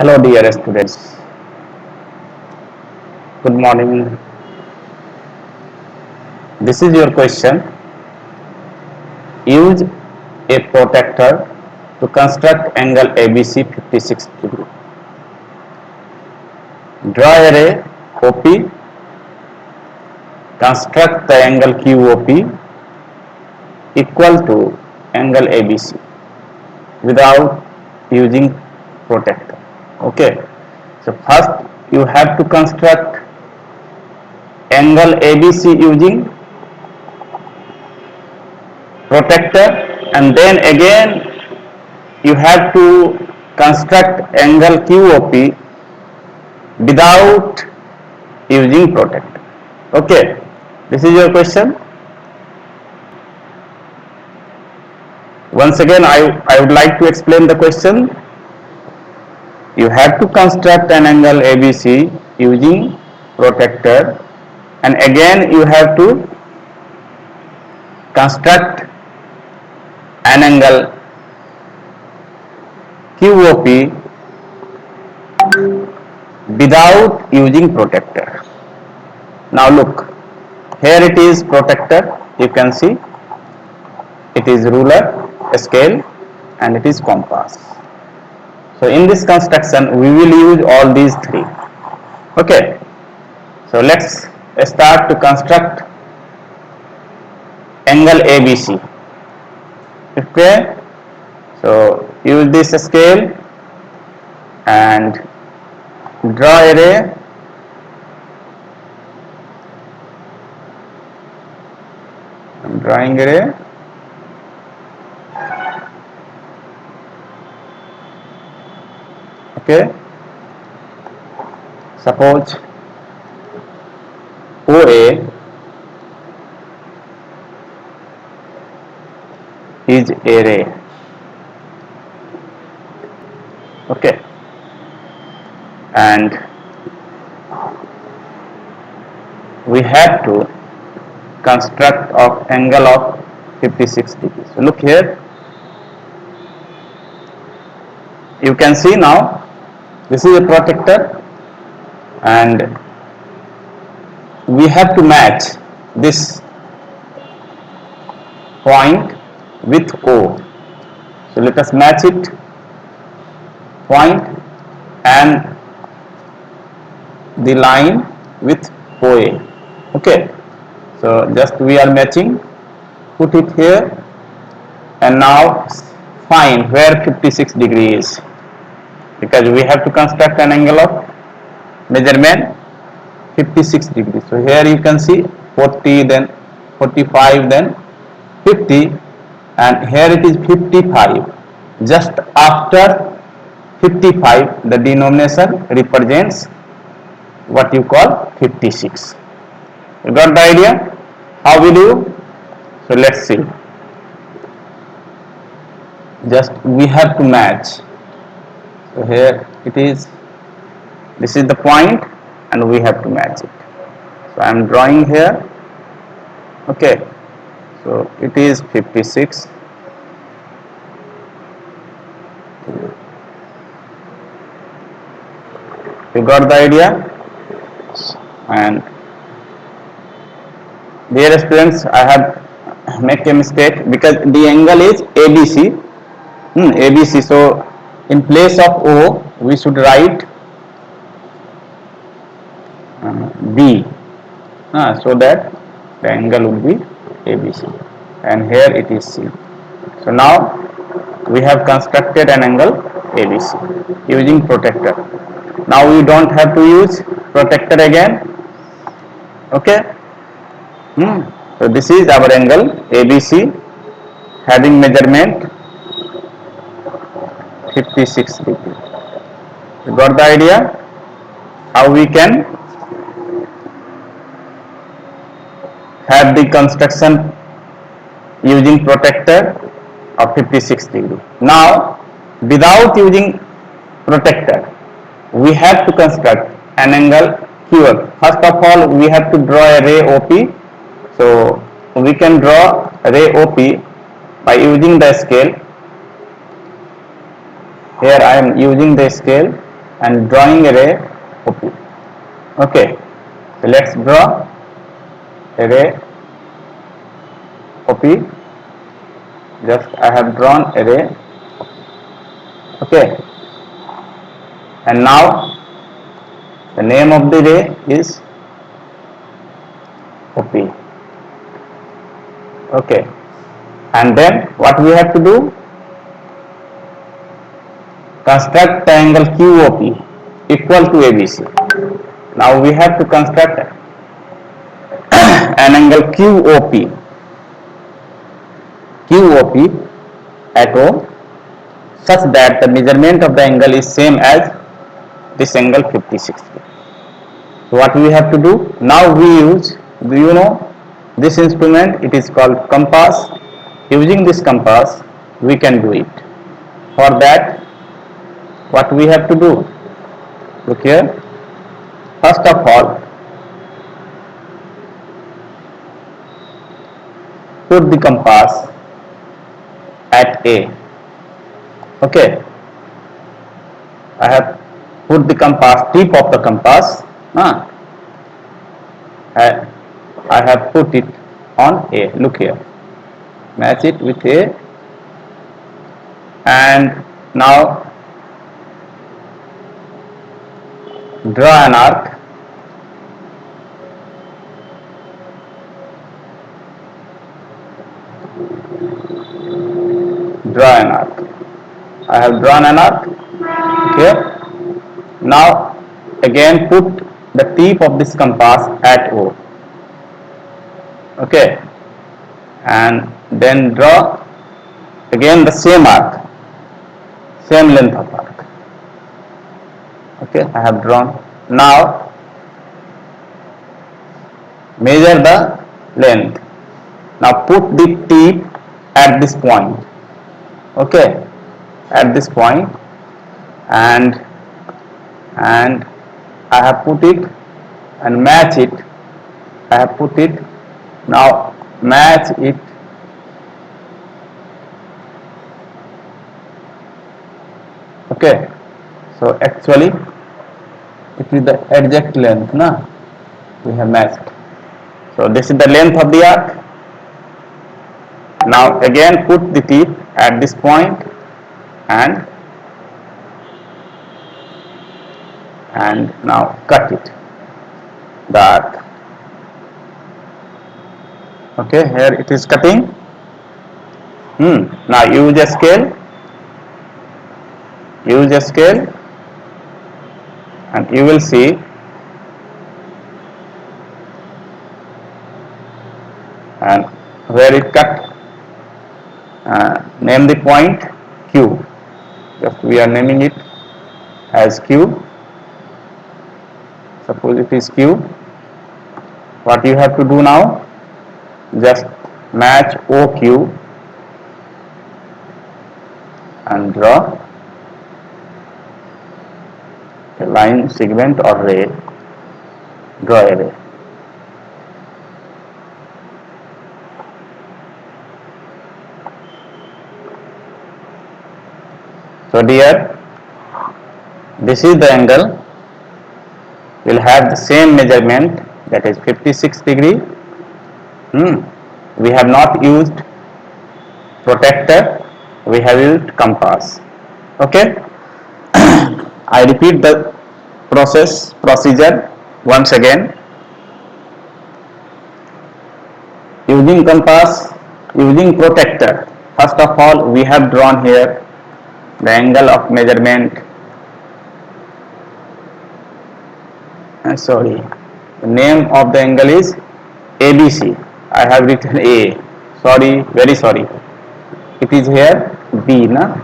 Hello, dear students. Good morning. This is your question. Use a protractor to construct angle ABC 56 degree. Draw a ray OP. Construct the angle QOP equal to angle ABC without using protractor. Okay. So first you have to construct angle ABC using protractor, and then again you have to construct angle QOP without using protractor. Okay, this is your question. Once again I would like to explain the question. You have to construct an angle ABC using protractor, and again you have to construct an angle QOP without using protractor. Now look, here it is protractor, you can see it is ruler, scale, and it is compass. So in this construction we will use all these three. Okay, so let's start to construct angle ABC. Okay, so use this scale and draw a ray. I'm drawing a ray. Okay, suppose OA is a ray. Okay, and we have to construct of angle of 56 degrees. So look here, you can see now this is a protractor, and we have to match this point with O. So let us match it, point and the line with OA. Okay, so just we are matching, put it here, and now find where 56 degrees is, because we have to construct an angle of measurement 56 degrees. So here you can see 40, then 45, then 50, and here it is 55. Just after 55 the denomination represents what you call 56. You got the idea? How we do? So let's see. Just we have to match. So here it is, this is the point, and we have to match it. So I am drawing here. Okay, so it is 56. You got the idea? And dear students, I have make a mistake, because the angle is ABC. ABC. So in place of O we should write B, so that the angle would be ABC, and here it is C. So now we have constructed an angle ABC using protractor. Now we don't have to use protractor again. Okay. So this is our angle ABC having measurement 56 degree. You got the idea how we can have the construction using protractor of 56 degree. Now without using protractor we have to construct an angle QOP. First of all we have to draw a ray OP. So we can draw ray OP by using the scale. Here I am using the scale and drawing a ray OP. Okay, so let's draw a ray OP. Just I have drawn a ray. Okay, and now the name of the ray is OP. Okay, and then what we have to do? Construct triangle QOP equal to ABC. Now we have to construct an angle QOP at O such that the measurement of the angle is same as this angle 56 degree. So what we have to do? Now we use, do you know this instrument? It is called compass. Using this compass we can do it. For that, what we have to do? Look here. First of all, put the compass at A. Okay, I have put the compass, tip of the compass. I have put it on A. Look here. Match it with A, and now draw an arc. Draw an arc. I have drawn an arc here. Now again put the tip of this compass at O. Okay, and then draw again the same arc, same length of arc. Okay, I have drawn. Now measure the length. Now put the tip at this point. Okay, at this point, and I have put it and match it. I have put it. Now match it. Okay, so actually it is the exact length, na? We have matched. So this is the length of the arc. Now again put the tip at this point and now cut it, the arc. Okay, here it is cutting. Now use a scale. Use a scale and you will see and where it cut. Name the point Q. Just we are naming it as Q. Suppose it is Q. What you have to do now? Just match OQ and draw a line, segment or ray. Draw a ray. So dear, this is the angle. We will have the same measurement, that is 56 degree. We have not used protractor, we have used compass. Okay. I repeat the procedure once again. Using compass, using protractor. First of all, we have drawn here the angle of measurement. The name of the angle is ABC. I have written A. Sorry, very sorry. It is here B, na?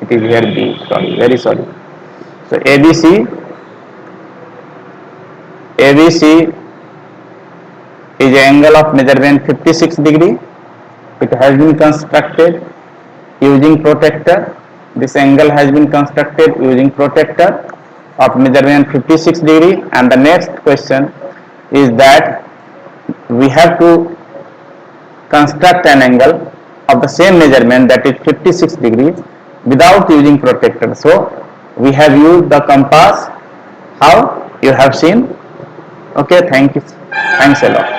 It is here B. Sorry, very sorry. So ABC is angle of measurement 56 degree. It has been constructed using protractor. This angle has been constructed using protractor of measurement 56 degree, and the next question is that we have to construct an angle of the same measurement, that is 56 degree, without using protractor. So we have used the compass. How? You have seen. Okay, thank you. Thanks a lot.